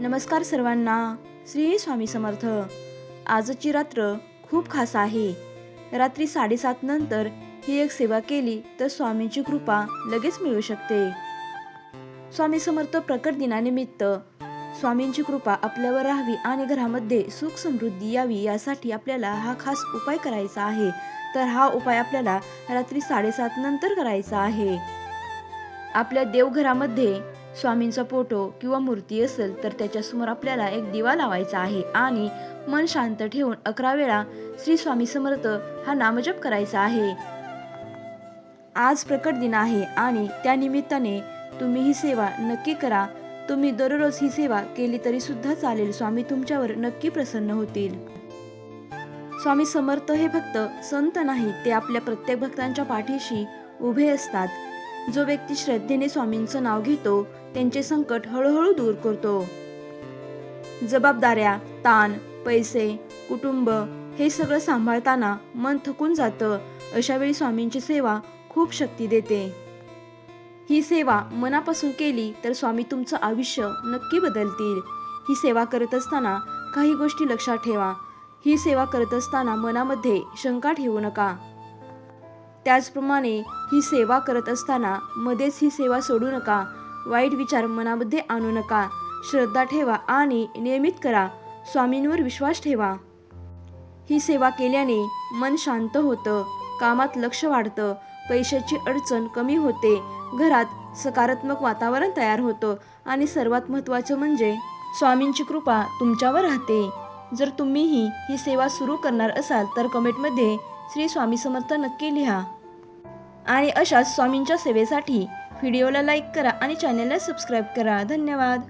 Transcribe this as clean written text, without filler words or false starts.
नमस्कार सर्वांना. श्री स्वामी समर्थ. आजची रात्र खूप खास आहे. रात्री 7:30 नंतर ही एक सेवा केली तर स्वामींची कृपा लगेच मिळू शकते. स्वामी समर्थ प्रकट दिनानिमित्त स्वामींची कृपा आपल्यावर राहावी आणि घरामध्ये सुख समृद्धी यावी यासाठी आपल्याला हा खास उपाय करायचा आहे. तर हा उपाय आपल्याला रात्री 7:30 नंतर करायचा आहे. आपल्या देवघरामध्ये स्वामींचा फोटो किंवा मूर्ती असेल तर त्याच्यासमोर आपल्याला एक दिवा लावायचा आहे आणि मन शांत ठेवून 11 वेळा श्री स्वामी समर्थ हा नामजप करायचा आहे. आज प्रकट दिन आहे आणि त्या निमित्ताने तुम्ही ही सेवा नक्की करा. तुम्ही दररोज ही सेवा केली तरी सुद्धा चालेल. स्वामी तुमच्यावर नक्की प्रसन्न होतील. स्वामी समर्थ हे फक्त संत नाहीत, ते आपल्या प्रत्येक भक्तांच्या पाठीशी उभे असतात. जो व्यक्ती श्रद्धेने स्वामींचं नाव घेतो त्यांचे संकट हळूहळू दूर करतो. जबाबदाऱ्या, ताण, पैसे, कुटुंब हे सगळं सांभाळताना मन थकून जातं. अशा वेळी स्वामींची सेवा खूप शक्ती देते. ही सेवा मनापासून केली तर स्वामी तुमचं आयुष्य नक्की बदलतील. ही सेवा करत असताना काही गोष्टी लक्षात ठेवा. ही सेवा करत असताना मनामध्ये शंका ठेवू नका. त्याचप्रमाणे ही सेवा करत असताना मध्येच ही सेवा सोडू नका. वाईट विचार मनामध्ये आणू नका. श्रद्धा ठेवा आणि नियमित करा. स्वामींवर विश्वास ठेवा. ही सेवा केल्याने मन शांत होतं, कामात लक्ष वाढतं, पैशाची अडचण कमी होते, घरात सकारात्मक वातावरण तयार होतं आणि सर्वात महत्त्वाचं म्हणजे स्वामींची कृपा तुमच्यावर राहते. जर तुम्हीही ही सेवा सुरू करणार असाल तर कमेंटमध्ये श्री स्वामी समर्थ नक्की लिहा. आणि अशाच स्वामींच्या सेवेसाठी व्हिडिओला लाईक करा आणि चॅनलला सबस्क्राईब करा. धन्यवाद.